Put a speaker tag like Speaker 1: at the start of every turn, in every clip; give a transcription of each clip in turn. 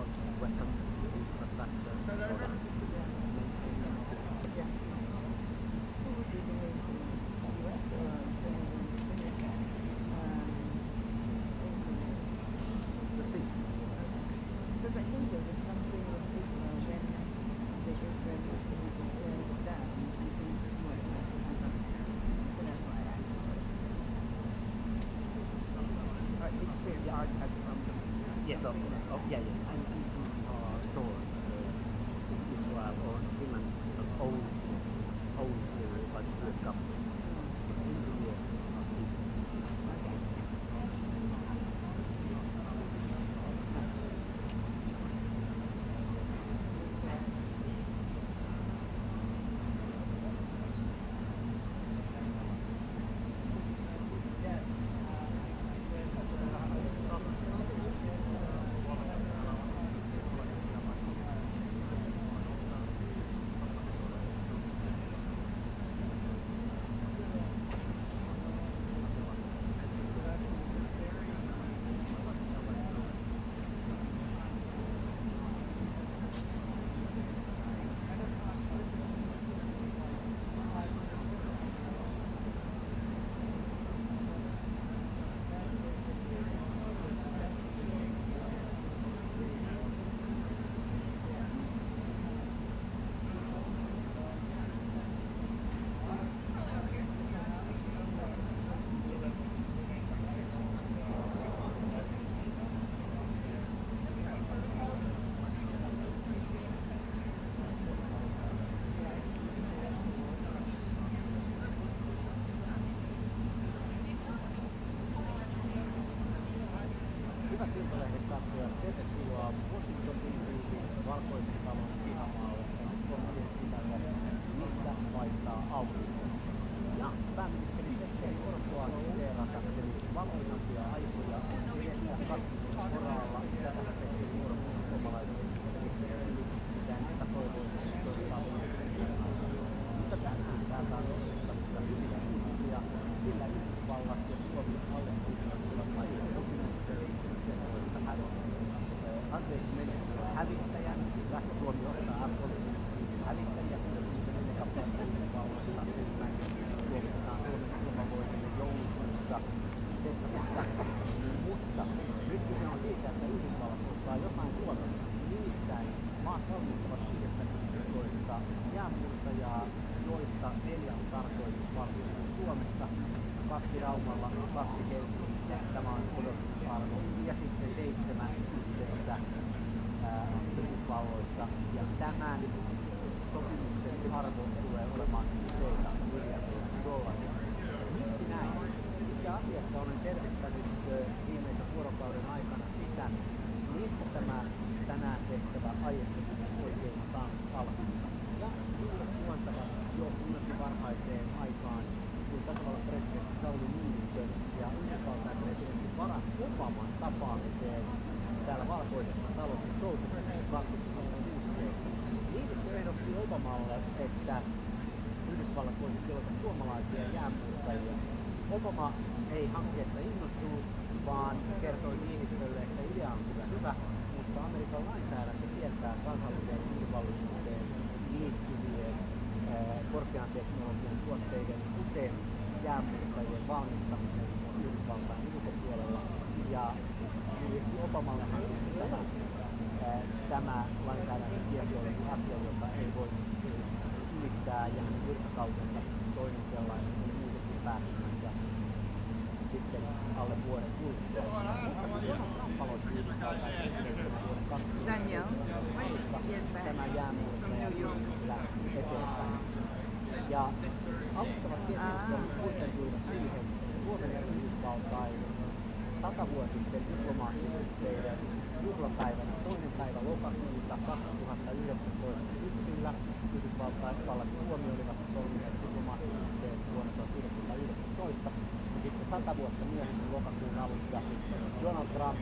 Speaker 1: because weapons infrastructure or maintaining.
Speaker 2: Who would be the US or Finnish
Speaker 1: The things.
Speaker 2: because I think there was something with Israel when the Israelis declared that I think was so that's why I asked. Or these spare parts have come from
Speaker 1: Yes, of course. Oh, yeah. And store Israel or Finland not owned by the US government. Engineers of things. Yes. Hyvät Iltalehden katsojat, tervetuloa Washington DC:n Valkoisen talon pihamaalle kontien sisälle, missä paistaa aurinko. Ja pääministeri Petteri Orpoa siteeratakseni valoisampia aikoja edessä kasvutulosporaalla. Tätähän Petteri Orpo suomalaisille mitään epätoivoisesti toistaa vuosien aikana. Mutta tänään täältä on odotettavissa hyviä uutisia, sillä Yhdysvallat ja Suomi allekirjoittavat aiesopimukseen 11 hävittäjän, kyllä, ja Suomi ostaa F-35 hävittäjiä, 64 kappaletta Yhdysvalloista. Ensimmäinen luovutetaan Suomen ilmavoimille joulukuussa Texasissa. Mutta nyt kyse on siitä, että Yhdysvallat ostaa jotain Suomesta. Nimittäin maat valmistavat 11 jäänmurtajaa, joista 4 on tarkoitus valmistaa Suomessa, 2 Raumalla, 2 Helsingissä, tämä on odotusarvo, ja sitten 7 yhteensä Yhdysvalloissa, ja tämän sopimuksen arvo tulee olemaan useita miljardia dollaria. Miksi näin? Itse asiassa olen selvittänyt viimeisen vuorokauden aikana sitä, mistä tämä tänään tehtävä aiesopimus oikein on saanut alkunsa. Ja juuret juontavat jo hyvin varhaiseen aikaan, kun tasavallan presidentti Sauli Niinistön ja Yhdysvaltain presidentti Barack Obaman tapaamiseen täällä Valkoisessa talossa toukokuussa 2016. Niinistö ehdotti Obamalle, että Yhdysvallat voisi tilata suomalaisia jäänmurtajia. Obama ei hankkeesta innostunut, vaan kertoi Niinistölle, että idea on kyllä hyvä, mutta Amerikan lainsäädäntö kieltää kansalliseen turvallisuuteen liittyvien korkean teknologian tuotteiden, kuten jäänmurtajien valmistamisen Yhdysvaltain ulkopuolella. Ja ilmeisesti Obamallehan sitten tämä lainsäädännön kielto oli asia, joka ei voi ylittää, ja hänen virkakautensa toinen sellainen oli muutenkin päättymässä sitten alle vuoden kuluttua. Mutta kun Donald Trump aloitti Yhdysvaltain presidentin vuoden 2017 alussa, tämä jäänmurtaja lähti eteenpäin. Ja alustavat keskustelut kuitentuivat siihen, että Suomen ja Yhdysvaltain 100-vuotisten diplomaattisuhteiden juhlapäivänä 2. päivä lokakuuta 2019 syksyllä Yhdysvallat ja Suomi olivat solmineet diplomaattisuhteen vuonna 1919, ja sitten 100 vuotta myöhemmin lokakuun alussa Donald Trump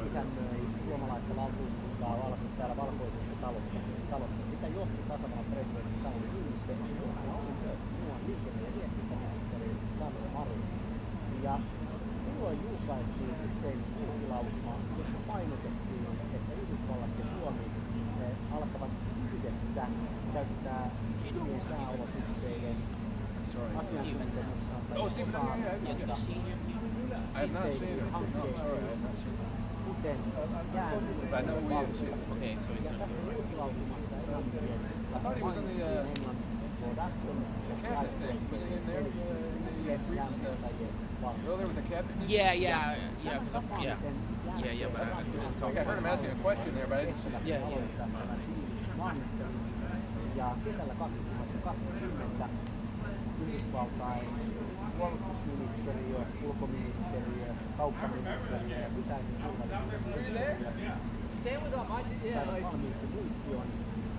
Speaker 1: isännöi suomalaista valtuuskuntaa täällä Valkoisessa talossa. Sitä johti tasavallan presidentti Sauli Niinistö, ja hän oli myös muuan liikenne- ja viestintäministeri Sanna Marin. Ja silloin julkaistiin yhteinen julkilausuma, jossa painotettiin, että Yhdysvallat ja alkavat yhdessä käyttää hyvien sääolosuhteiden asiantuntemuksensa ja osaamisensa yhteisiin hankkeisiin, kuten jäänmurtojen valmistamiseen. Ja tässä julkilausumassa englanninkielisessä mainittiin englanniksi production of icebreakers, eli uusien jäänmurtajien valmistaminen.
Speaker 3: Yeah.
Speaker 1: Tämän tapaamisen jälkeen
Speaker 4: I heard him asking a question there, but I didn't
Speaker 1: aloittaa tämän valmistelun. Ja kesällä 2020 Yhdysvaltain puolustusministeriö, ulkoministeriö, kauppaministeriö ja sisäisen turvallisuuden ministeriö saivat valmiiksi muistion,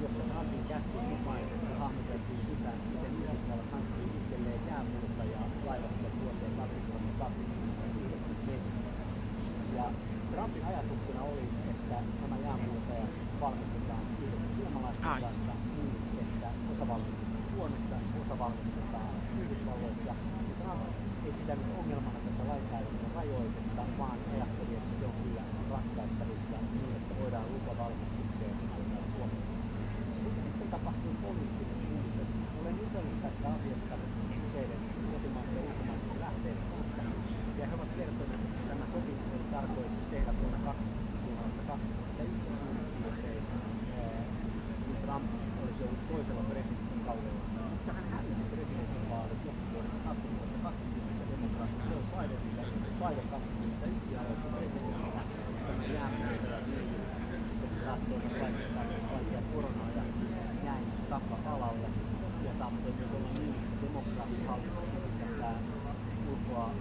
Speaker 1: jossa Trumpin käskyn mukaisesti hahmoteltiin sitä, miten Yhdysvallat hankkii itselleen jäänmurtajaa laivaston vuoteen 2029 mennessä. Ja Trumpin ajatuksena oli, että nämä jäänmurtajat valmistetaan yhdessä suomalaisten kanssa niin, että osa valmistetaan Suomessa, osa valmistetaan Yhdysvalloissa. Ja Trump ei pitänyt ongelmana tätä lainsäädännön rajoitetta, vaan ajatteli, että se on kyllä ratkaistavissa niin, että voidaan lupavalmistukseen antaa Suomessa. Mutta sitten tapahtui poliittinen muutos. Olen jutellut tästä asiasta useiden kotimaisten ja ulkomaisten lähteiden kanssa, ja he ovat kertoneet, että tämä sopimus oli tarkoitus tehdä vuonna 2021 suurin piirtein, kun Trump olisi ollut toisella presidenttikaudellansa. Mutta hän hävisi presidentinvaalit loppuvuodesta 2020 demokraatit Joe Bidenille. Biden 2021 aloitti presidenttinä, tämä jäänmurtaja saattoivat vaikuttaa myös vaikea koronaa ja jäin taka-alalle. Ja saattoi myös olla niin, että demokraattihallinto piti tätä ulkoa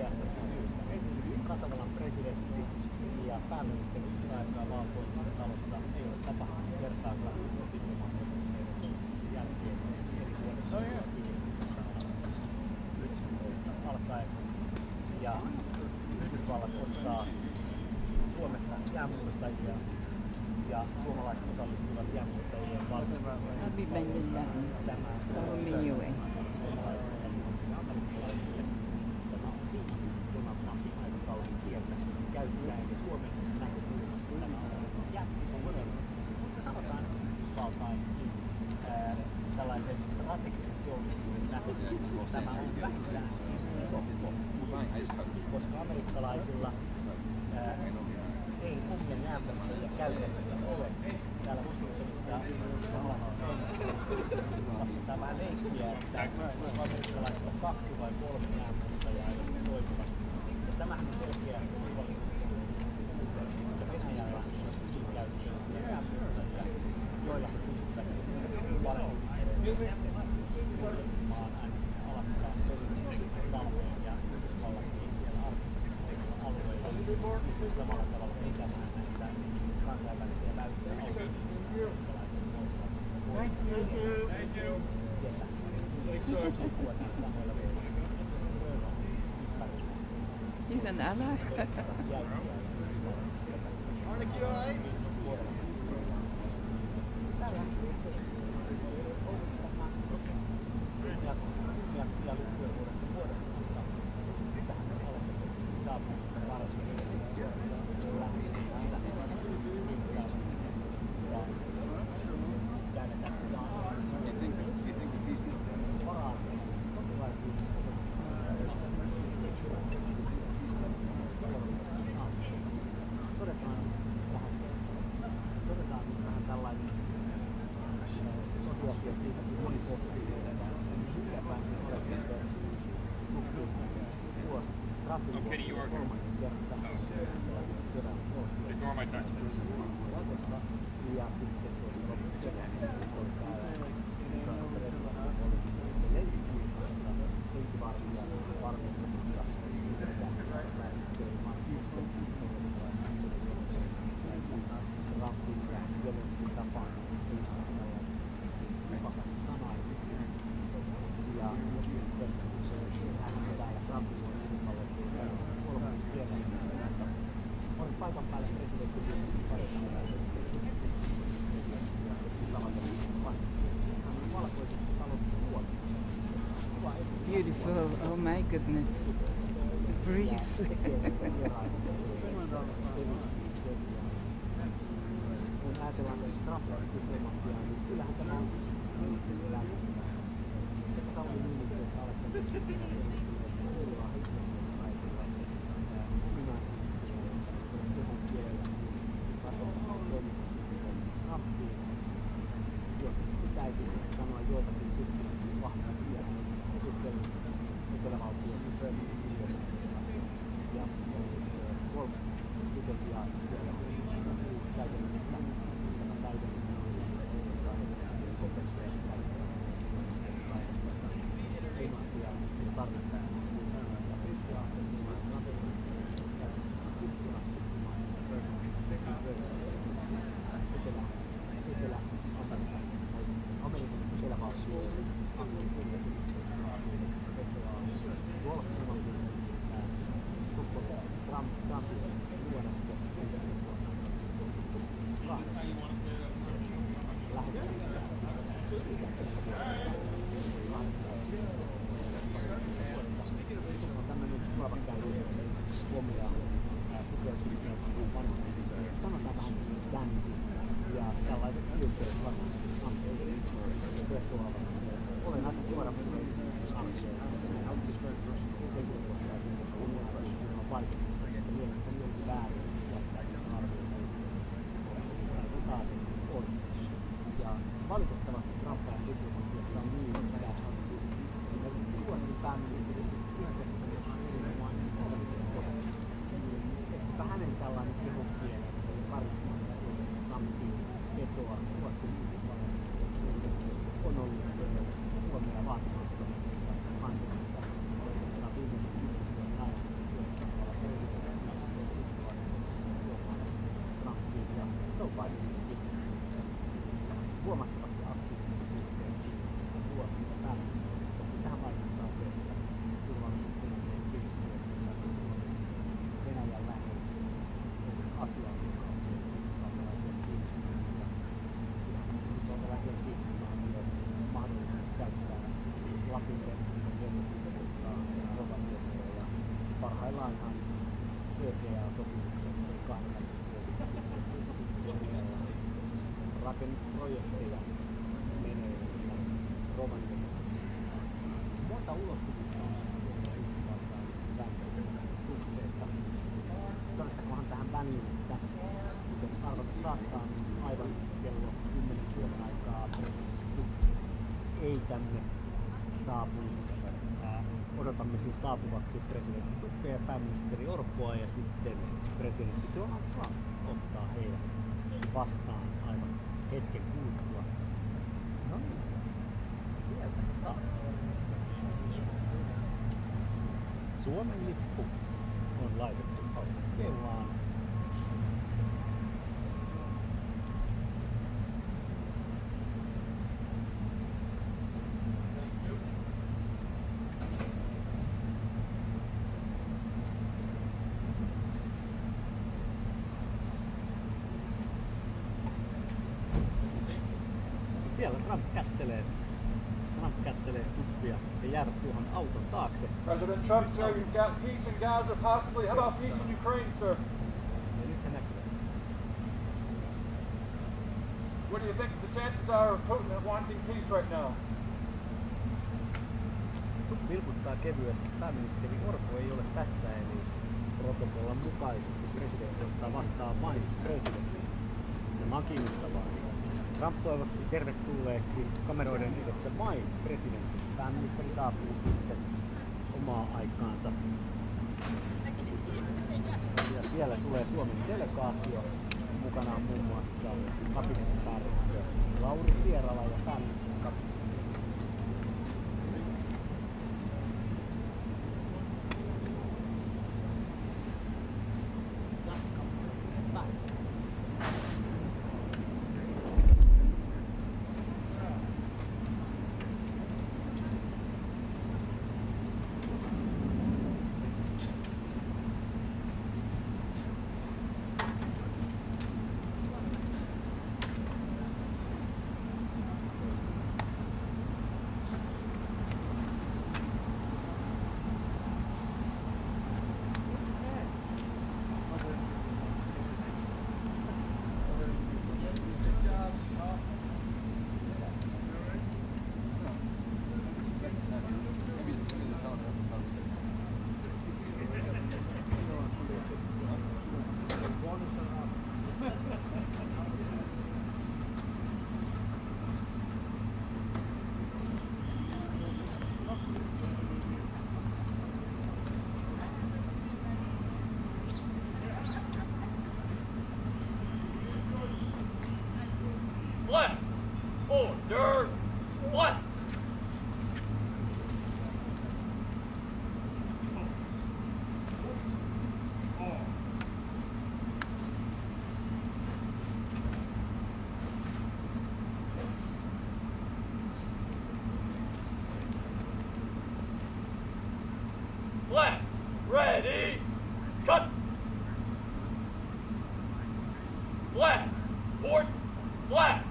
Speaker 1: kahdestakin syystä. Ensinnäkin tasavallan presidentti ja pääministeri yhtä aikaa valkoisessa talossa ei ole tapahtunut kertaakaan sitten diplomaattisen sopimuksen jälkeen eri vuodessa 1919 alkaen. Ja Yhdysvallat ostaa Suomesta jäämuuttajia ja suomalaiset osallistuvat jäämuuttajien valmistukseen. Tämä suomalaisille ja amerikkalaisille. Tämä on Donald Trumpin aikakauden kieltä käyttäen ja Suomen näkökulmasta tämä on jättinen. Mutta sanotaan, että Yhdysvaltain tällaisen strategisen teollisuuden näkökulmasta tämä on vähintään iso koska amerikkalaisilla ei omia jäämuuttajia käytännössä ole. Täällä Washingtonissa lasketaan vähän leikkiä, että amerikkalaisilla 2 vai 3 jäämuuttajaa, jotka toimivat. Ja tämähän on selkeä turvallisuuspuute. Venäjällä on käytössä jäämuuttajia, joilla he pystyvät esimerkiksi Barentsin maan aina sinne Alaskaan salmeen ja Yhdysvallat ei siellä arktisen alueella pysty samalla tavalla pitämään näitä kansainvälisiä väyliä auki. Sieltä kuotaan samoilla vesillä.
Speaker 2: He's an ally.
Speaker 1: Ainakin on näin. Tällä ja lyhyen muodostumassa tähän Aleksanterin saapumista varten Suomessa lähdössä siitä taas käännetään varaan sotilaisiin todetaan vähän tällainen tosiasia siitä, että moni pohtii
Speaker 4: Ignore my text.
Speaker 1: Ja sitten paikan päälle presidentti
Speaker 2: Beautiful, oh my goodness, the breeze.
Speaker 1: Kun ajatellaan strategidiplomatiaa, niin kyllähän tämä on ministeri lähdöstä. Sekä Sauli Niinistö että Aleksanterin jos pitäisi sanoa joitakin sitten vahvaa tiedä, opiskellut etelävaltiossa ja golf-studentiaatissa ja täydellistä englantia tarvittaessa. Amerikan etelävaltio Trumpin nuorisko tämmöinen suovakäyden omia tukeutuminen sanotaan vähän jänti ja tällaiset ylpeät varmasti vetoavat. Olen aika suora vaikutusta, että mielestäni on väärin jättää arvioita on. Ja valitettavasti Trumpin diplomatiassa on niin, että esimerkiksi Ruotsin pääministeri että hänen tällainen kehokielensä ja karismansa Trumpin vetoa Ruotsin on ollut Suomea vaatimattomissa hankelissa oikeastaan viimeisen 10 vuoden ajan. laajemminkin huomattavasti aktiivisen suhteen vuoksi pääministeri. Toki tähän vaikuttaa se, että turvallisuustilanteen kiristyessä Venäjän läheisyys on asia, joka on yhdysvaltalaisen kiinnostunut. Yhdysvaltalaisen kiinnostunut on myös mahdollisuus käyttää Lapin lentokisoittaa rovatietoja ja parhaillaanhan ECA-sopimuksen kahdenvälisen rakennusprojekteja menee Rovaniemelle. Monta ulottuvuutta on Yhdysvaltain välisessä suhteessa. Todettakohan tähän väliin, että kuten arvata saattaa, niin aivan kello 10 Suomen aikaa ei tänne saapunut. Odotamme siis saapuvaksi presidentti Stubbia ja pääministeri Orpoa ja sitten presidentti Donald Trump ottaa heidät vastaan aivan hetken kuluttua. No niin, sieltä saa. Suomen lippu on laitettu kelaan. Siellä Trump kättelee Stubbia ja jäädä tuohon auton taakse.
Speaker 3: President Trump, sir, you've got peace in Gaza, possibly. How about peace in Ukraine, sir?
Speaker 1: Ja nyt se näkyy.
Speaker 3: What do you think the chances are of Putin wanting peace right now?
Speaker 1: Stubb vilkuttaa kevyesti. Pääministeri Orpo ei ole tässä, eli protokollan mukaisesti presidentti ottaa vastaan vain presidentti. Tämä on kiinnostavaa. Trump toivotti tervetulleeksi kameroiden edessä vain presidentti. Pääministeri saapuu sitten omaa aikaansa. Ja siellä tulee Suomen delegaatio. Mukana on muun muassa kabinettipäällikkö Lauri Pierala ja pääministerin kabinetti.
Speaker 5: Flat! Order! Flat! Flat! Ready! Cut! Flat! Port! Flat!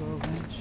Speaker 6: 12-inch.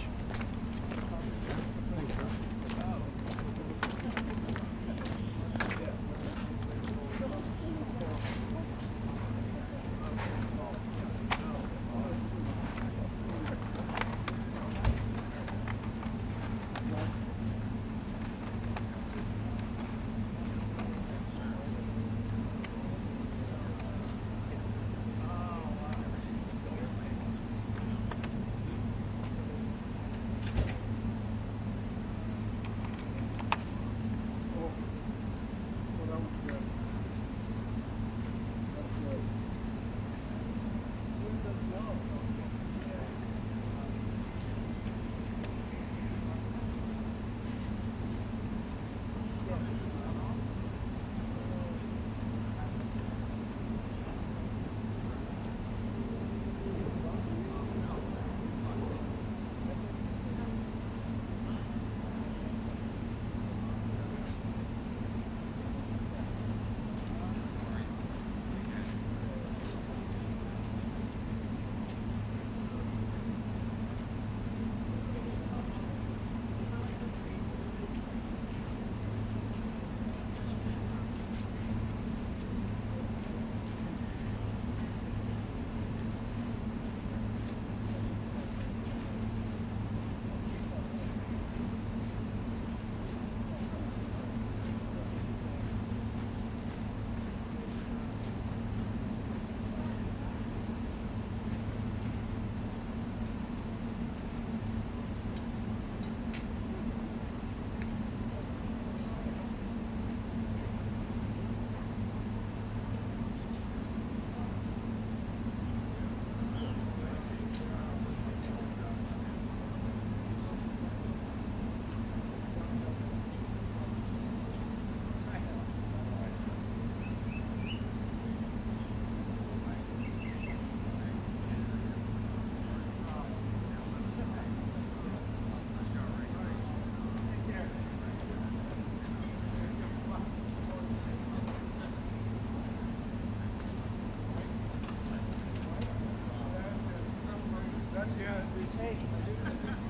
Speaker 7: Hey,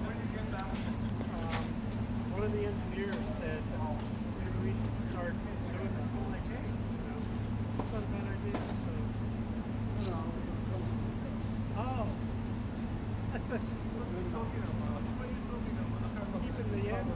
Speaker 7: when you get that one of the engineers said maybe we should start doing this. I'm like, hey, that's not a bad idea. So, oh, what's he talking about? What are you talking about? Keeping the end.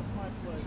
Speaker 7: it's my pleasure.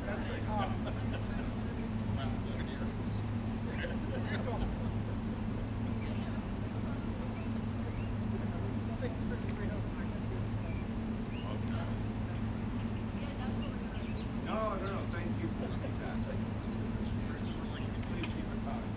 Speaker 7: That's the top. It's all.
Speaker 6: No, thank you for that. Please keep it coming.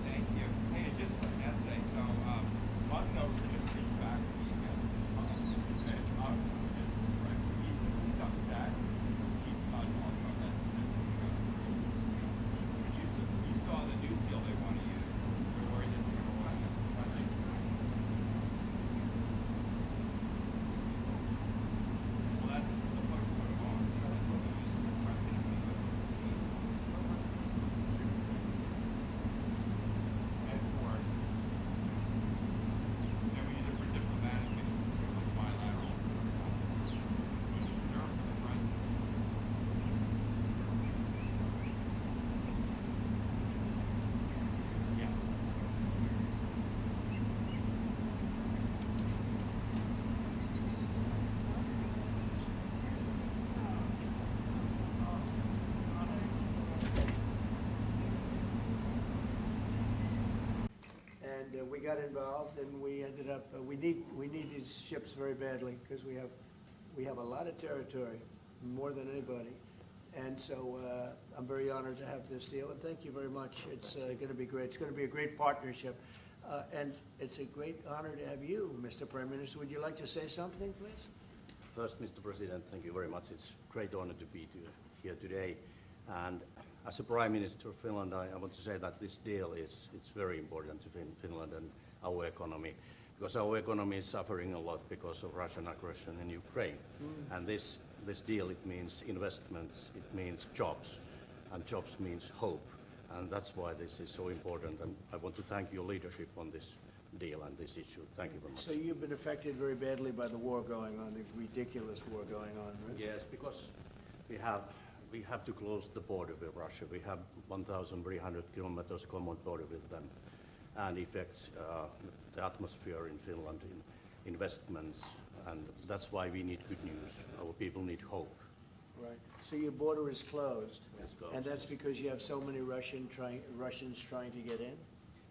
Speaker 6: Thank you. Hey, just for an essay, so Bud knows just reached back to me again. He's upset. He's not also that you saw the new seal they want to use. They're worried that they're going to run it. Well, that's the folks going on. That's what we use for the president. And for and we use it for diplomatic missions, like bilateral. Serve for the president. Yes.
Speaker 1: And we got involved, and we ended up. We need these ships very badly because we have a lot of territory, more than anybody, and so I'm very honored to have this deal. And thank you very much. It's going to be great. It's going to be a great partnership, and it's a great honor to have you, Mr. Prime Minister. Would you like to say something, please?
Speaker 8: First, Mr. President, thank you very much. It's a great honor to be here today. And as a Prime Minister of Finland, I want to say that this deal it's very important to Finland and our economy, because our economy is suffering a lot because of Russian aggression in Ukraine. And this deal, it means investments, it means jobs, and jobs means hope. And that's why this is so important. And I want to thank your leadership on this deal and this issue. Thank you very much.
Speaker 1: So you've been affected very badly by the war going on, the ridiculous war going on, right?
Speaker 8: Yes, because we have to close the border with Russia. We have 1,300 kilometers common border with them, and affects the atmosphere in Finland, in investments, and that's why we need good news. Our people need hope.
Speaker 1: Right. So your border is closed.
Speaker 8: It's closed.
Speaker 1: And that's because you have so many Russians trying to get in?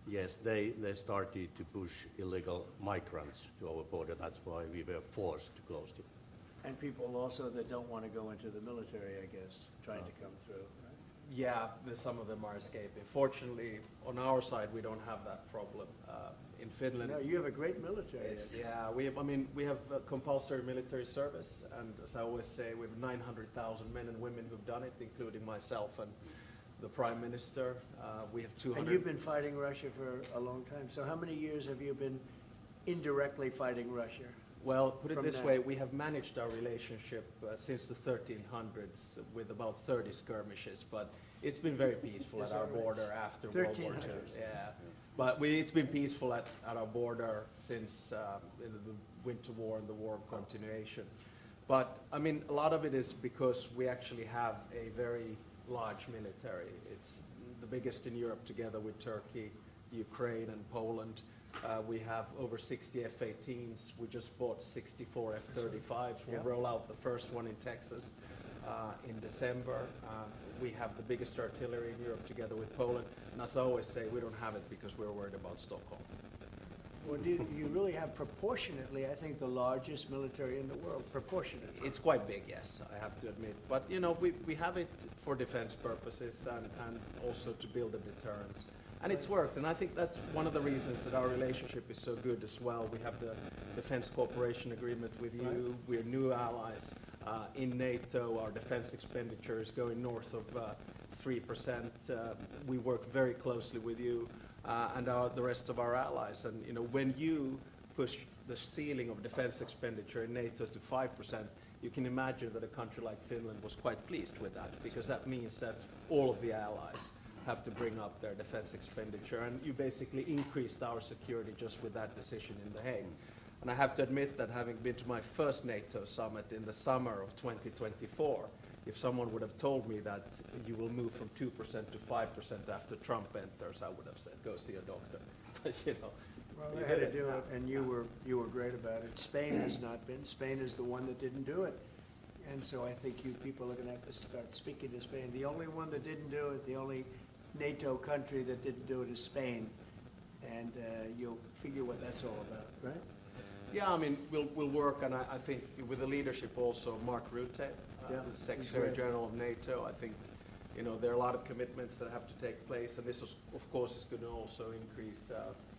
Speaker 8: Yes, they started to push illegal migrants to our border. That's why we were forced to close it.
Speaker 1: And people also that don't want to go into the military, I guess, trying to come through, right?
Speaker 4: Yeah, some of them are escaping. Fortunately, on our side, we don't have that problem. In Finland,
Speaker 1: No, you have a great military.
Speaker 4: yeah, we have compulsory military service, and as I always say, we have 900,000 men and women who've done it, including myself and the Prime Minister. We have 200.
Speaker 1: And you've been fighting Russia for a long time. So how many years have you been indirectly fighting Russia?
Speaker 4: Well, put it
Speaker 1: from
Speaker 4: this
Speaker 1: now?
Speaker 4: way, we have managed our relationship since the 1300s with about 30 skirmishes, but it's been very peaceful
Speaker 1: Is
Speaker 4: at our
Speaker 1: that right?
Speaker 4: border after World War II.
Speaker 1: 1300s.
Speaker 4: Yeah, but it's been peaceful at our border since the Winter War and the War of Continuation. But I mean, a lot of it is because we actually have a very large military. It's the biggest in Europe, together with Turkey, Ukraine, and Poland. We have over 60 F-18s. We just bought 64 F-35s. We'll
Speaker 1: Yeah.
Speaker 4: roll out the first one in Texas in December. We have the biggest artillery in Europe together with Poland. And as I always say, we don't have it because we're worried about Stockholm.
Speaker 1: Well, you really have proportionately, I think, the largest military in the world, proportionately.
Speaker 4: It's quite big, yes, I have to admit. But, you know, we have it for defense purposes and also to build a deterrence. And it's worked, and I think that's one of the reasons that our relationship is so good as well. We have the Defense Cooperation Agreement with you.
Speaker 1: Right.
Speaker 4: We're new allies in NATO. Our defense expenditure is going north of 3%. We work very closely with you and the rest of our allies. And, you know, when you push the ceiling of defense expenditure in NATO to 5%, you can imagine that a country like Finland was quite pleased with that, because that means that all of the allies have to bring up their defense expenditure, and you basically increased our security just with that decision in The Hague. And I have to admit that having been to my first NATO summit in the summer of 2024, if someone would have told me that you will move from 2% to 5% after Trump enters, I would have said, go see a doctor. But, you know,
Speaker 1: Well,
Speaker 4: you
Speaker 1: they had
Speaker 4: did
Speaker 1: to
Speaker 4: it.
Speaker 1: do it, and you were great about it. Spain has not been. Spain is the one that didn't do it. And so I think you people are gonna have to start speaking to Spain. The only one that didn't do it, the only NATO country that didn't do it is Spain. And you'll figure what that's all about, right?
Speaker 4: Yeah, I mean, we'll work, and I think with the leadership also, Mark Rutte,
Speaker 1: Yeah,
Speaker 4: the
Speaker 1: he's
Speaker 4: Secretary
Speaker 1: great.
Speaker 4: General of NATO. I think, you know, there are a lot of commitments that have to take place, and this, is, of course, is going to also increase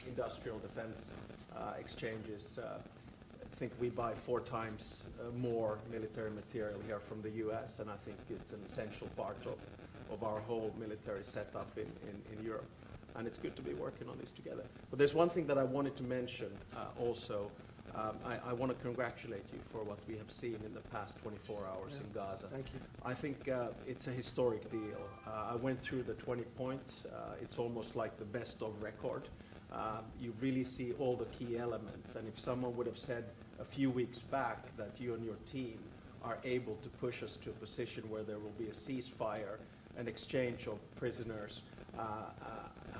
Speaker 4: industrial defense exchanges. I think we buy 4 times more military material here from the U.S., and I think it's an essential part of our whole military setup in Europe. And it's good to be working on this together. But there's one thing that I wanted to mention also. I want to congratulate you for what we have seen in the past 24 hours in Gaza.
Speaker 1: Thank you.
Speaker 4: I think it's a historic deal. I went through the 20 points. It's almost like the best of record. You really see all the key elements. And if someone would have said a few weeks back that you and your team are able to push us to a position where there will be a ceasefire, an exchange of prisoners,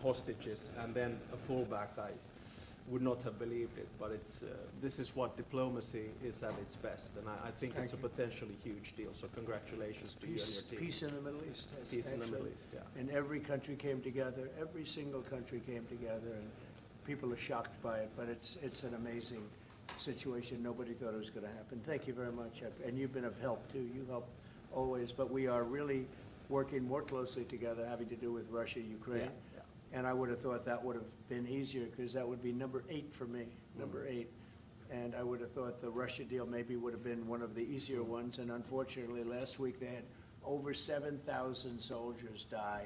Speaker 4: hostages, and then a pullback, I would not have believed it. But it's this is what diplomacy is at its best, and I think
Speaker 1: Thank
Speaker 4: it's a
Speaker 1: you.
Speaker 4: potentially huge deal. So congratulations to you and your team.
Speaker 1: Peace in the Middle East.
Speaker 4: Peace in the
Speaker 1: actually.
Speaker 4: Middle East, yeah.
Speaker 1: And every country came together, every single country came together, and people are shocked by it, but it's an amazing situation. Nobody thought it was going to happen. Thank you very much, and you've been of help too. You help always, but we are really working more closely together, having to do with Russia, Ukraine.
Speaker 4: Yeah.
Speaker 1: And I would have thought that would have been easier, because that would be number 8 for me, number 8. And I would have thought the Russia deal maybe would have been one of the easier ones. And unfortunately, last week they had over 7,000 soldiers die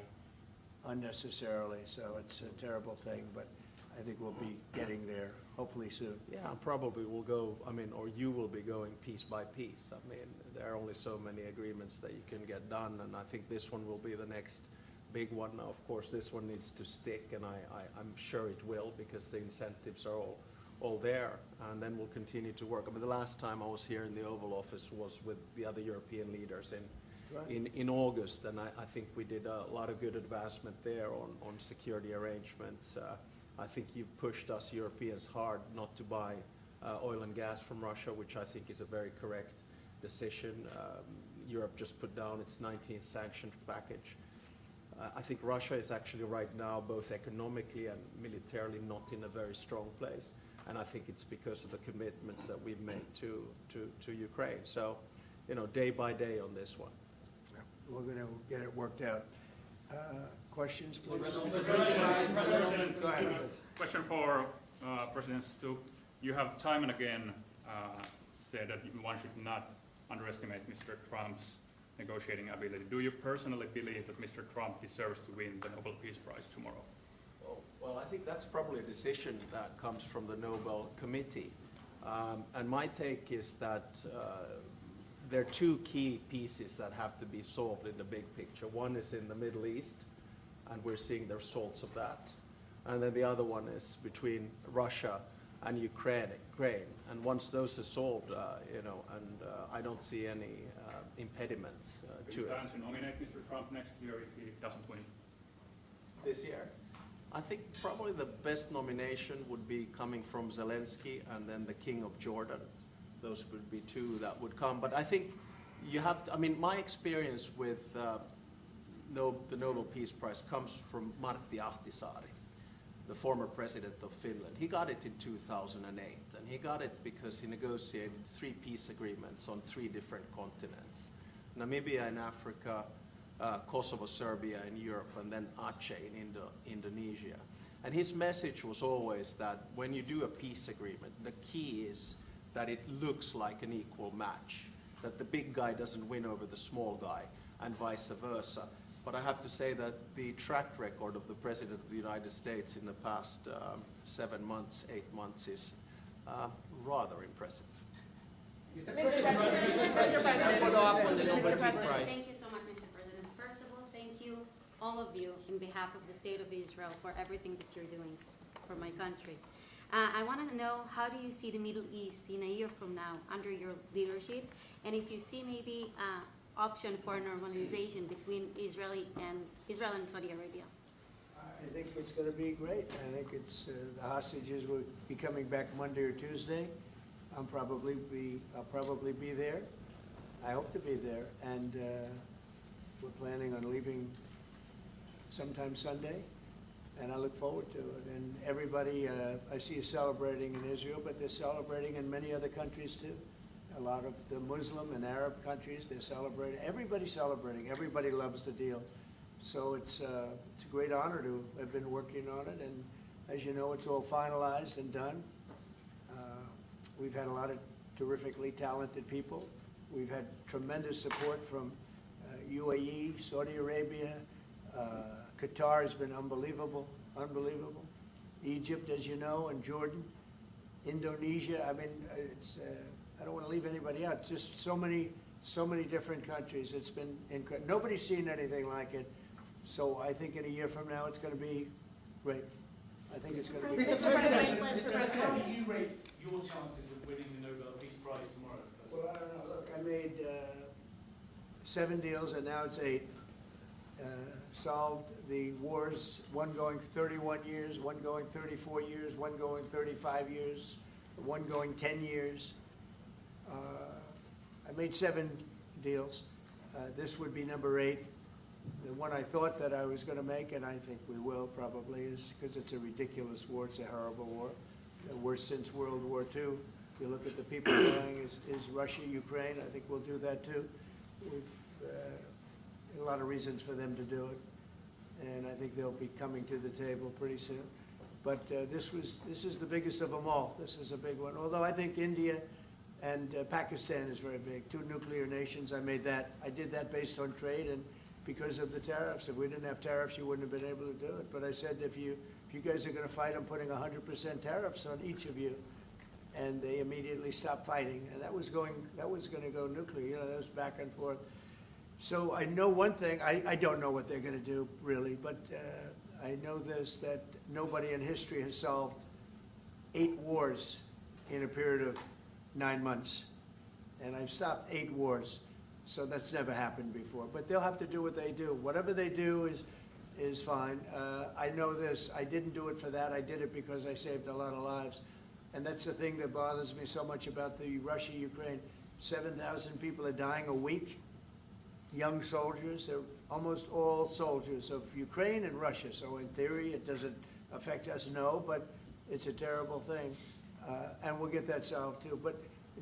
Speaker 1: unnecessarily. So it's a terrible thing, but I think we'll be getting there hopefully soon.
Speaker 4: Yeah, probably we'll go, I mean, or you will be going piece by piece. I mean, there are only so many agreements that you can get done, and I think this one will be the next big one. Now, of course, this one needs to stick, and I'm sure it will, because the incentives are all there, and then we'll continue to work. I mean, the last time I was here in the Oval Office was with the other European leaders in August, and I think we did a lot of good advancement there on security arrangements. I think you pushed us Europeans hard not to buy oil and gas from Russia, which I think is a very correct decision. Europe just put down its 19th sanctions package. I think Russia is actually right now, both economically and militarily, not in a very strong place. And I think it's because of the commitments that we've made to Ukraine. So, you know, day by day on this one.
Speaker 1: Yeah, we're going to get it worked out. Questions, please? Go ahead.
Speaker 9: Question for President Stubb. You have time and again said that one should not underestimate Mr. Trump's negotiating ability. Do you personally believe that Mr. Trump deserves to win the Nobel Peace Prize tomorrow?
Speaker 4: Well, I think that's probably a decision that comes from the Nobel Committee. And my take is that there are 2 key pieces that have to be solved in the big picture. One is in the Middle East, and we're seeing the results of that. And then the other one is between Russia and Ukraine. And once those are solved, you know, and I don't see any impediments
Speaker 9: Do
Speaker 4: to
Speaker 9: you
Speaker 4: it.
Speaker 9: plan to nominate Mr. Trump next year if he doesn't win?
Speaker 4: This year? I think probably the best nomination would be coming from Zelensky and then the King of Jordan. Those would be two that would come. But I think you have to, I mean, my experience with the Nobel Peace Prize comes from Martti Ahtisaari, the former president of Finland. He got it in 2008, and he got it because he negotiated 3 peace agreements on 3 different continents. Namibia in Africa, Kosovo, Serbia in Europe, and then Aceh in Indonesia. And his message was always that when you do a peace agreement, the key is that it looks like an equal match, that the big guy doesn't win over the small guy, and vice versa. But I have to say that the track record of the President of the United States in the past 7 months, 8 months is rather impressive.
Speaker 10: Mr. President, thank you so much, Mr. President. First of all, thank you, all of you, in behalf of the State of Israel, for everything that you're doing for my country. I want to know, how do you see the Middle East in a year from now under your leadership? And if you see maybe option for normalization between Israel and Saudi Arabia?
Speaker 11: I think it's going to be great. I think it's the hostages will be coming back Monday or Tuesday. I'll probably be there. I hope to be there, and we're planning on leaving sometime Sunday, and I look forward to it. And everybody I see is celebrating in Israel, but they're celebrating in many other countries too. A lot of the Muslim and Arab countries, they're celebrating. Everybody's celebrating. Everybody loves the deal. So it's a great honor to have been working on it. And as you know, it's all finalized and done. We've had a lot of terrifically talented people. We've had tremendous support from UAE, Saudi Arabia. Qatar has been unbelievable. Egypt, as you know, and Jordan. Indonesia, I mean, it's... I don't want to leave anybody out. Just so many different countries. It's been incredible. Nobody's seen anything like it. So I think in a year from now, it's going to be great. I think it's going to be great.
Speaker 12: Mr. President, how do you rate your chances of winning the Nobel Peace Prize tomorrow?
Speaker 11: Well, I don't know. Look, I made 7 deals, and now it's 8. Solved the wars, one going 31 years, one going 34 years, one going 35 years, one going 10 years. I made 7 deals. This would be number 8. The one I thought that I was going to make, and I think we will probably, is because it's a ridiculous war. It's a horrible war. The worst since World War II. If you look at the people dying, is Russia-Ukraine. I think we'll do that too. We've a lot of reasons for them to do it, and I think they'll be coming to the table pretty soon. But this is the biggest of them all. This is a big one. Although I think India and Pakistan is very big. 2 nuclear nations. I did that based on trade and because of the tariffs. If we didn't have tariffs, you wouldn't have been able to do it. But I said, if you guys are going to fight, I'm putting 100% tariffs on each of you. And they immediately stopped fighting. And that was going to go nuclear. You know, that was back and forth. So I know one thing. I don't know what they're going to do really, but I know this, that nobody in history has solved 8 wars in a period of 9 months. And I've stopped 8 wars. So that's never happened before. But they'll have to do what they do. Whatever they do is fine. I know this. I didn't do it for that. I did it because I saved a lot of lives. And that's the thing that bothers me so much about the Russia-Ukraine. 7,000 people are dying a week. Young soldiers. They're almost all soldiers of Ukraine and Russia. So in theory, it doesn't affect us, no, but it's a terrible thing. And we'll get that solved too. But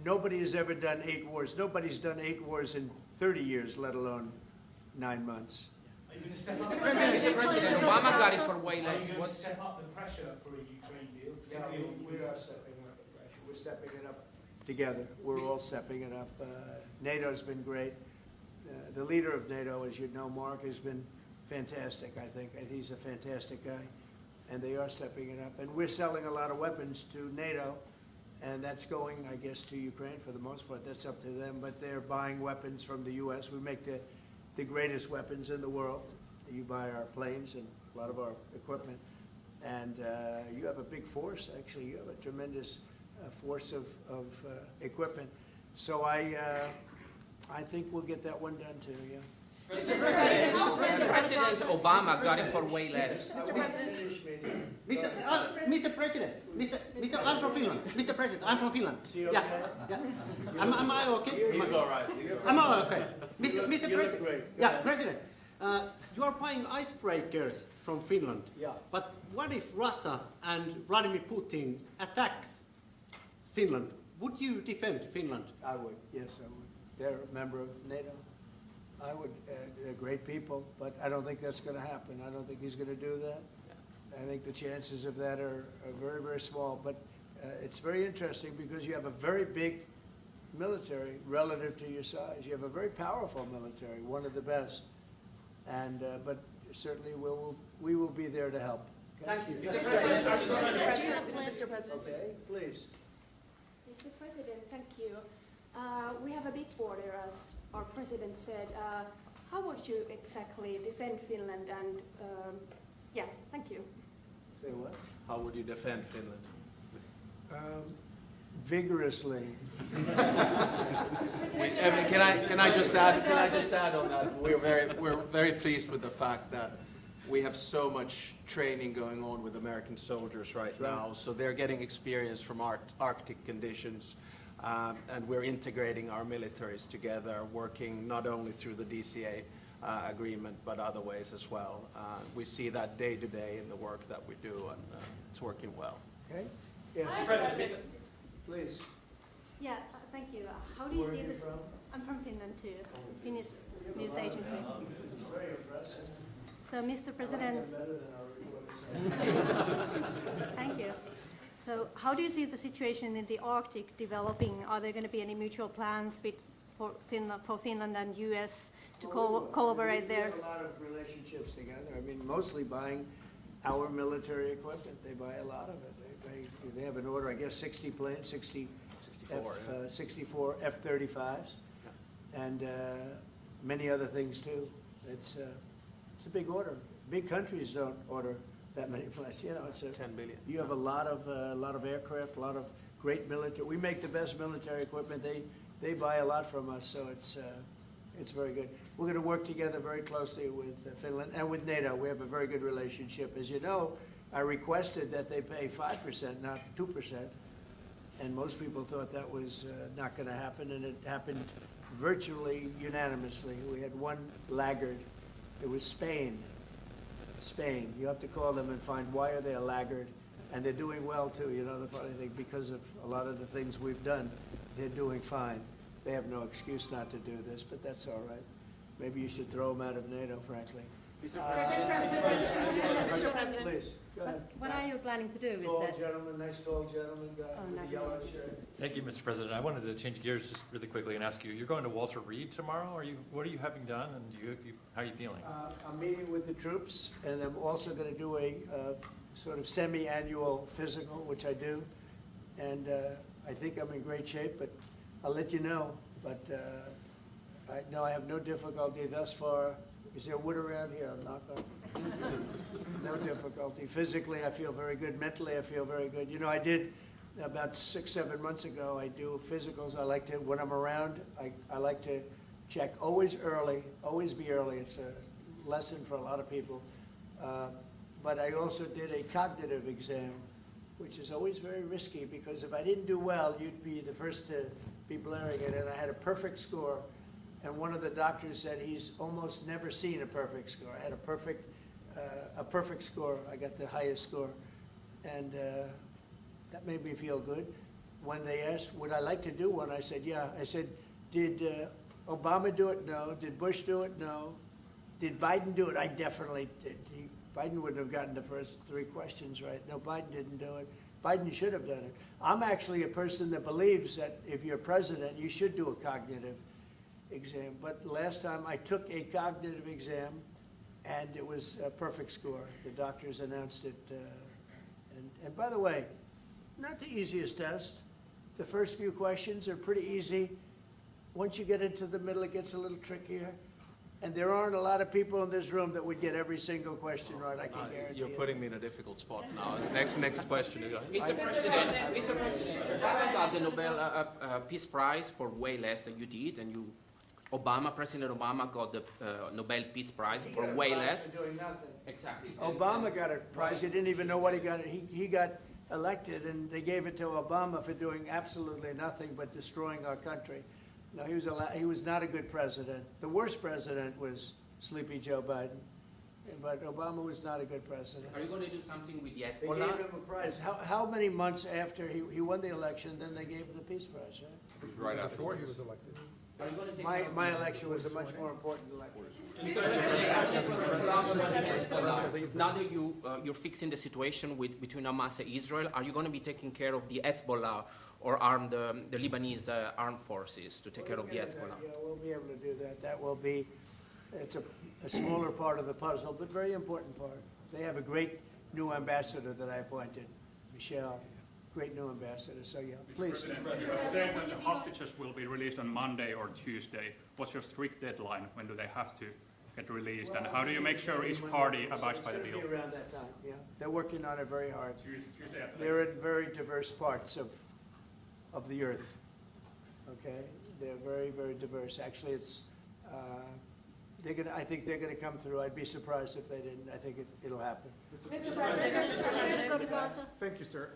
Speaker 11: nobody has ever done 8 wars. Nobody's done 8 wars in 30 years, let alone 9 months.
Speaker 12: Are you going to step up?
Speaker 13: Mr. President, Obama got it for way
Speaker 12: Are
Speaker 13: less.
Speaker 12: you going to step up the pressure for a Ukraine deal?
Speaker 11: Yeah, we are stepping up the pressure. We're stepping it up together. We're all stepping it up. NATO's been great. The leader of NATO, as you know, Mark, has been fantastic, I think. He's a fantastic guy. And they are stepping it up. And we're selling a lot of weapons to NATO. And that's going, I guess, to Ukraine for the most part. That's up to them. But they're buying weapons from the U.S. We make the greatest weapons in the world. You buy our planes and a lot of our equipment. And you have a big force, actually. You have a tremendous force of equipment. So I think we'll get that one done too, yeah.
Speaker 13: President Obama got it for way less.
Speaker 14: Mr. President, I'm from Finland. Mr. President, I'm from Finland. Yeah. Am I okay?
Speaker 4: He's all right.
Speaker 14: I'm all okay. Mr. President. Yeah, President. You are buying icebreakers from Finland.
Speaker 11: Yeah.
Speaker 14: But what if Russia and Vladimir Putin attacks Finland? Would you defend Finland?
Speaker 11: I would, yes, I would. They're a member of NATO. I would, they're great people, but I don't think that's going to happen. I don't think he's going to do that. I think the chances of that are very, very small. But it's very interesting because you have a very big military relative to your size. You have a very powerful military, one of the best. And but certainly we will be there to help. Okay?
Speaker 14: Thank you.
Speaker 15: Mr. President.
Speaker 11: Okay, please.
Speaker 15: Mr. President, thank you. We have a big border, as our president said. How would you exactly defend Finland? And yeah, thank you.
Speaker 11: Say what?
Speaker 4: How would you defend Finland?
Speaker 11: Vigorously.
Speaker 4: Can I just add on that? We're very pleased with the fact that we have so much training going on with American soldiers right now. So they're getting experience from Arctic conditions, and we're integrating our militaries together, working not only through the DCA agreement, but other ways as well. We see that day to day in the work that we do, and it's working well.
Speaker 11: Okay. Yes. Please.
Speaker 15: Yeah, thank you. How do you see this?
Speaker 11: From?
Speaker 15: I'm from Finland too. Finnish news agency.
Speaker 11: Very impressive.
Speaker 15: So, Mr. President.
Speaker 11: Better than our
Speaker 15: Thank you. So, how do you see the situation in the Arctic developing? Are there going to be any mutual plans for Finland and U.S. to collaborate there?
Speaker 11: We have a lot of relationships together. I mean, mostly buying our military equipment. They buy a lot of it. They have an order, I guess, 60 planes, 64 F-35s, and many other things too. It's a big order. Big countries don't order that many planes. You know, it's
Speaker 4: 10 billion.
Speaker 11: You have a lot of aircraft, a lot of great military. We make the best military equipment. They buy a lot from us, so it's very good. We're going to work together very closely with Finland and with NATO. We have a very good relationship. As you know, I requested that they pay 5%, not 2%, and most people thought that was not going to happen, and it happened virtually unanimously. We had one laggard. It was Spain. Spain. You have to call them and find why are they a laggard, and they're doing well too. You know, the funny thing, because of a lot of the things we've done, they're doing fine. They have no excuse not to do this, but that's all right. Maybe you should throw them out of NATO, frankly.
Speaker 15: Mr. President.
Speaker 11: Please, go ahead.
Speaker 15: What are you planning to do with
Speaker 11: Tall
Speaker 15: that?
Speaker 11: gentleman, nice tall gentleman, with the yellow shirt.
Speaker 16: Thank you, Mr. President. I wanted to change gears just really quickly and ask you, you're going to Walter Reed tomorrow? What are you having done, and how are you feeling?
Speaker 11: I'm meeting with the troops, and I'm also going to do a sort of semi-annual physical, which I do, and I think I'm in great shape, but I'll let you know. But I have no difficulty thus far. Is there wood around here? I'll knock on. No difficulty. Physically, I feel very good. Mentally, I feel very good. You know, I did about 6-7 months ago. I do physicals. I like to, when I'm around, I like to check always early. Always be early. It's a lesson for a lot of people. But I also did a cognitive exam, which is always very risky because if I didn't do well, you'd be the first to be blaring it. And I had a perfect score. And one of the doctors said he's almost never seen a perfect score. I had a perfect score. I got the highest score. And that made me feel good. When they asked, would I like to do one, I said, yeah. I said, did Obama do it? No. Did Bush do it? No. Did Biden do it? I definitely did. Biden wouldn't have gotten the first 3 questions right. No, Biden didn't do it. Biden should have done it. I'm actually a person that believes that if you're president, you should do a cognitive exam. But last time I took a cognitive exam, and it was a perfect score. The doctors announced it. And by the way, not the easiest test. The first few questions are pretty easy. Once you get into the middle, it gets a little trickier. And there aren't a lot of people in this room that would get every single question right, I can guarantee
Speaker 4: You're putting me in a difficult spot now. Next question.
Speaker 13: Mr. President, Obama got the Nobel Peace Prize for way less than you did, and you President Obama got the Nobel Peace Prize for way less.
Speaker 11: Doing nothing.
Speaker 13: Exactly.
Speaker 11: Obama got a prize. He didn't even know what he got. He got elected, and they gave it to Obama for doing absolutely nothing but destroying our country. No, he was not a good president. The worst president was Sleepy Joe Biden, but Obama was not a good president.
Speaker 13: Are you going to do something with the
Speaker 11: They
Speaker 13: Hezbollah?
Speaker 11: gave him a prize. How many months after he won the election, then they gave him the Peace Prize, right?
Speaker 3: It was right before he was elected.
Speaker 13: Are you going to take
Speaker 11: My election was a much more important election.
Speaker 13: Now that you're fixing the situation between Hamas and Israel, are you going to be taking care of the Hezbollah or the Lebanese armed forces to take care of the Hezbollah?
Speaker 11: Yeah, we'll be able to do that. That will be, it's a smaller part of the puzzle, but very important part. They have a great new ambassador that I appointed, Michelle. Great new ambassador, so yeah, please.
Speaker 9: President, you said that the hostages will be released on Monday or Tuesday. What's your strict deadline? When do they have to get released? And how do you make sure each party abides by the deal?
Speaker 11: It's gonna be around that time, yeah. They're working on it very hard.
Speaker 9: Tuesday at the
Speaker 11: They're in very diverse parts of the earth, okay? They're very, very diverse. Actually, it's, I think they're gonna come through. I'd be surprised if they didn't. I think it'll happen.
Speaker 17: Mr. President,
Speaker 10: Go to Gaza.
Speaker 17: Thank you, sir.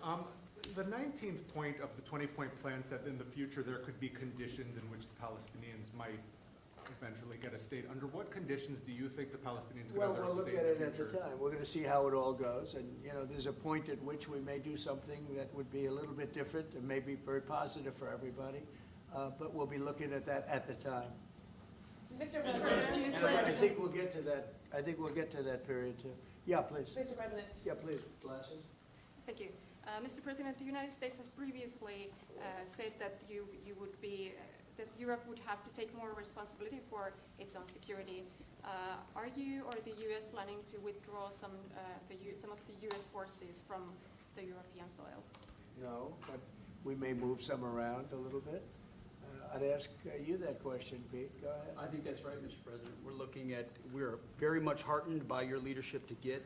Speaker 17: The 19th point of the 20-point plan said in the future there could be conditions in which the Palestinians might eventually get a state. Under what conditions do you think the Palestinians could
Speaker 11: Well,
Speaker 17: have their
Speaker 11: we'll
Speaker 17: own
Speaker 11: look
Speaker 17: state
Speaker 11: at
Speaker 17: in
Speaker 11: it
Speaker 17: the
Speaker 11: at the
Speaker 17: future?
Speaker 11: time. We're gonna see how it all goes, and, you know, there's a point at which we may do something that would be a little bit different and maybe very positive for everybody, but we'll be looking at that at the time.
Speaker 17: Mr.
Speaker 11: And I think we'll get to that, I think we'll get to that period too. Yeah, please.
Speaker 18: Mr. President.
Speaker 11: Yeah, please, glasses.
Speaker 18: Thank you. Mr. President, the United States has previously said that that Europe would have to take more responsibility for its own security. Are you or the U.S. planning to withdraw some of the U.S. forces from the European soil?
Speaker 11: No, but we may move some around a little bit. I'd ask you that question, Pete. Go ahead.
Speaker 19: I think that's right, Mr. President. We're very much heartened by your leadership to get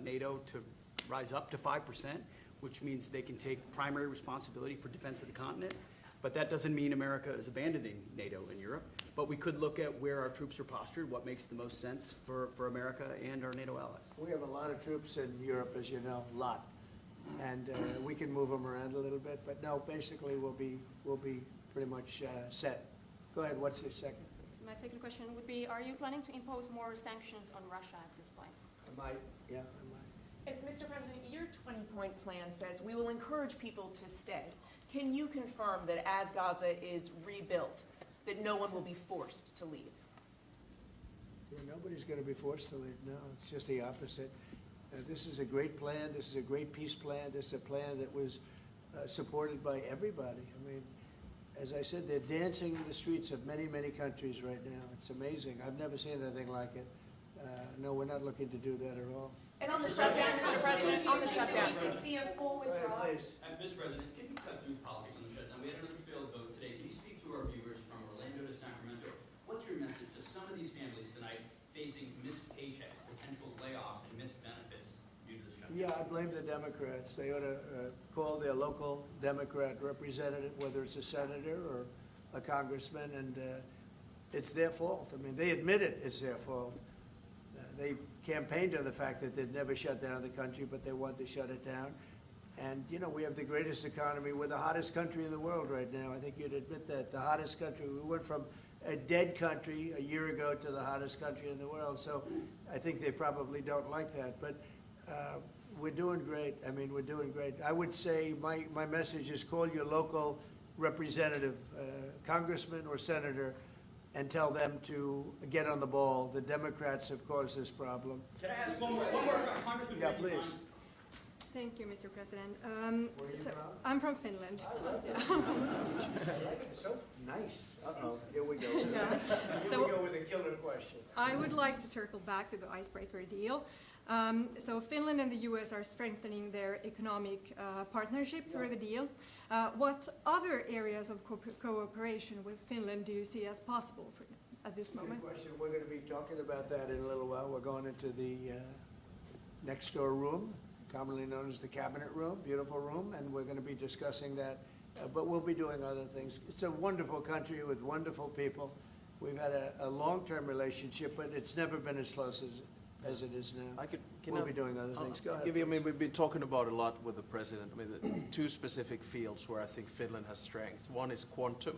Speaker 19: NATO to rise up to 5%, which means they can take primary responsibility for defense of the continent. But that doesn't mean America is abandoning NATO in Europe. But we could look at where our troops are postured, what makes the most sense for America and our NATO allies.
Speaker 11: We have a lot of troops in Europe, as you know, a lot. And we can move them around a little bit, but no, basically we'll be pretty much set. Go ahead, what's your second?
Speaker 18: My second question would be, are you planning to impose more sanctions on Russia at this point?
Speaker 11: I might, yeah, I might.
Speaker 20: And Mr. President, your 20-point plan says we will encourage people to stay. Can you confirm that as Gaza is rebuilt, that no one will be forced to leave?
Speaker 11: Yeah, nobody's going to be forced to leave, no. It's just the opposite. This is a great plan. This is a great peace plan. This is a plan that was supported by everybody. I mean, as I said, they're dancing in the streets of many, many countries right now. It's amazing. I've never seen anything like it. No, we're not looking to do that at all.
Speaker 20: And on the shutdown, Mr. President, on the shutdown.
Speaker 15: We could see a full withdrawal.
Speaker 21: Mr. President, can you cut through politics on the shutdown? We had another failed vote today. Can you speak to our viewers from Orlando to Sacramento? What's your message to some of these families tonight facing missed paychecks, potential layoffs, and missed benefits due to the shutdown?
Speaker 11: Yeah, I blame the Democrats. They ought to call their local Democrat representative, whether it's a senator or a congressman, and it's their fault. I mean, they admit it, it's their fault. They campaigned on the fact that they'd never shut down the country, but they want to shut it down. And, you know, we have the greatest economy. We're the hottest country in the world right now. I think you'd admit that. The hottest country. We went from a dead country a year ago to the hottest country in the world. So I think they probably don't like that. But we're doing great. I mean, we're doing great. I would say my message is call your local representative, congressman or senator, and tell them to get on the ball. The Democrats have caused this problem.
Speaker 21: Can I ask one more Congressman?
Speaker 11: Yeah, please.
Speaker 18: Thank you, Mr. President.
Speaker 11: Where are you from?
Speaker 18: I'm from Finland.
Speaker 11: It's so nice. Uh-oh, here we go.
Speaker 18: Yeah.
Speaker 11: Here we go with a killer question.
Speaker 18: I would like to circle back to the icebreaker deal. So Finland and the U.S. are strengthening their economic partnership through the deal. What other areas of cooperation with Finland do you see as possible at this moment?
Speaker 11: Good question. We're going to be talking about that in a little while. We're going into the next door room, commonly known as the cabinet room, beautiful room, and we're going to be discussing that. But we'll be doing other things. It's a wonderful country with wonderful people. We've had a long-term relationship, but it's never been as close as it is now. We'll be doing other things. Go ahead.
Speaker 4: We've been talking about a lot with the president. The two specific fields where I think Finland has strengths. One is quantum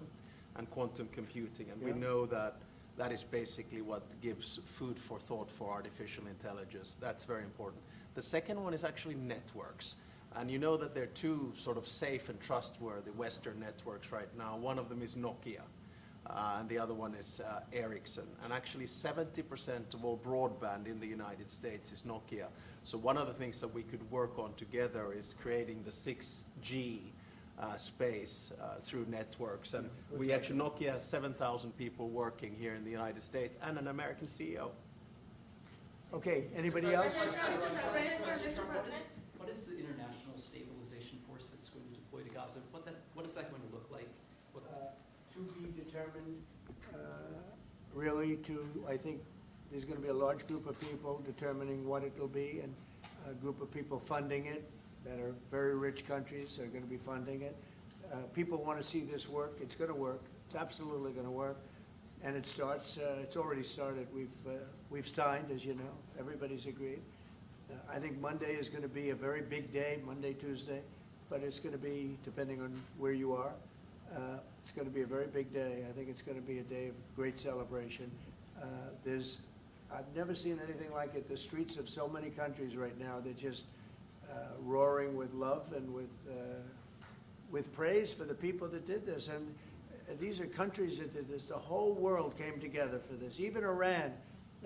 Speaker 4: and quantum computing, and we know that that is basically what gives food for thought for artificial intelligence. That's very important. The second one is actually networks. And you know that there are two sort of safe and trustworthy Western networks right now. One of them is Nokia, and the other one is Ericsson. And actually 70% of all broadband in the United States is Nokia. So one of the things that we could work on together is creating the 6G space through networks. And we actually, Nokia has 7,000 people working here in the United States and an American CEO.
Speaker 11: Okay, anybody else?
Speaker 2: What is the international stabilization force that's going to deploy to Gaza? What is that going to look like?
Speaker 11: To be determined, really I think there's going to be a large group of people determining what it will be, and a group of people funding it that are very rich countries are going to be funding it. People want to see this work. It's going to work. It's absolutely going to work. And it starts, it's already started. We've signed, as you know. Everybody's agreed. I think Monday is going to be a very big day, Monday, Tuesday, but it's going to be, depending on where you are, it's going to be a very big day. I think it's going to be a day of great celebration. I've never seen anything like it. The streets of so many countries right now, they're just roaring with love and with praise for the people that did this. And these are countries that did this. The whole world came together for this, even Iran.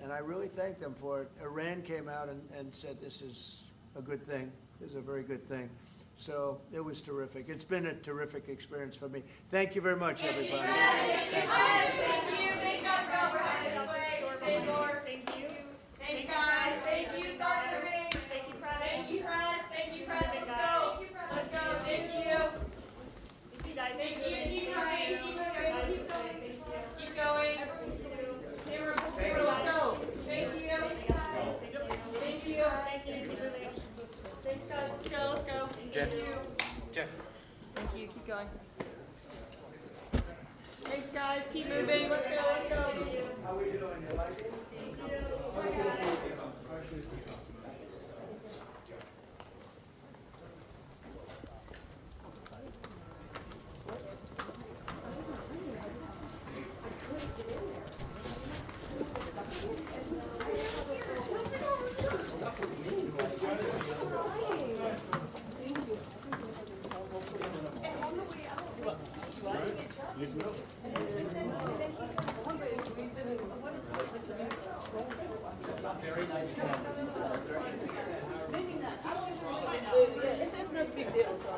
Speaker 11: And I really thank them for it. Iran came out and said this is a good thing. This is a very good thing. So it was terrific. It's been a terrific experience for me. Thank you very much, everybody.
Speaker 22: Thank you. Thanks, guys, for all having us. Thank you. Thanks, guys. Thank you, Stubb. Thank you, press. Thank you, press. Thank you, press. Let's go. Let's go. Thank you. Thank you, guys. Thank you. Keep going. Keep going. Keep going. Let's go. Thank you. Thank you. Thanks, guys. Let's go. Let's go. Thank you.
Speaker 13: Jeff.
Speaker 20: Thank you. Keep going. Thanks, guys. Keep moving. Let's go. Let's go.
Speaker 11: How are we doing? You like it?
Speaker 2: Very nice.
Speaker 22: Maybe not. It's not a big deal, so.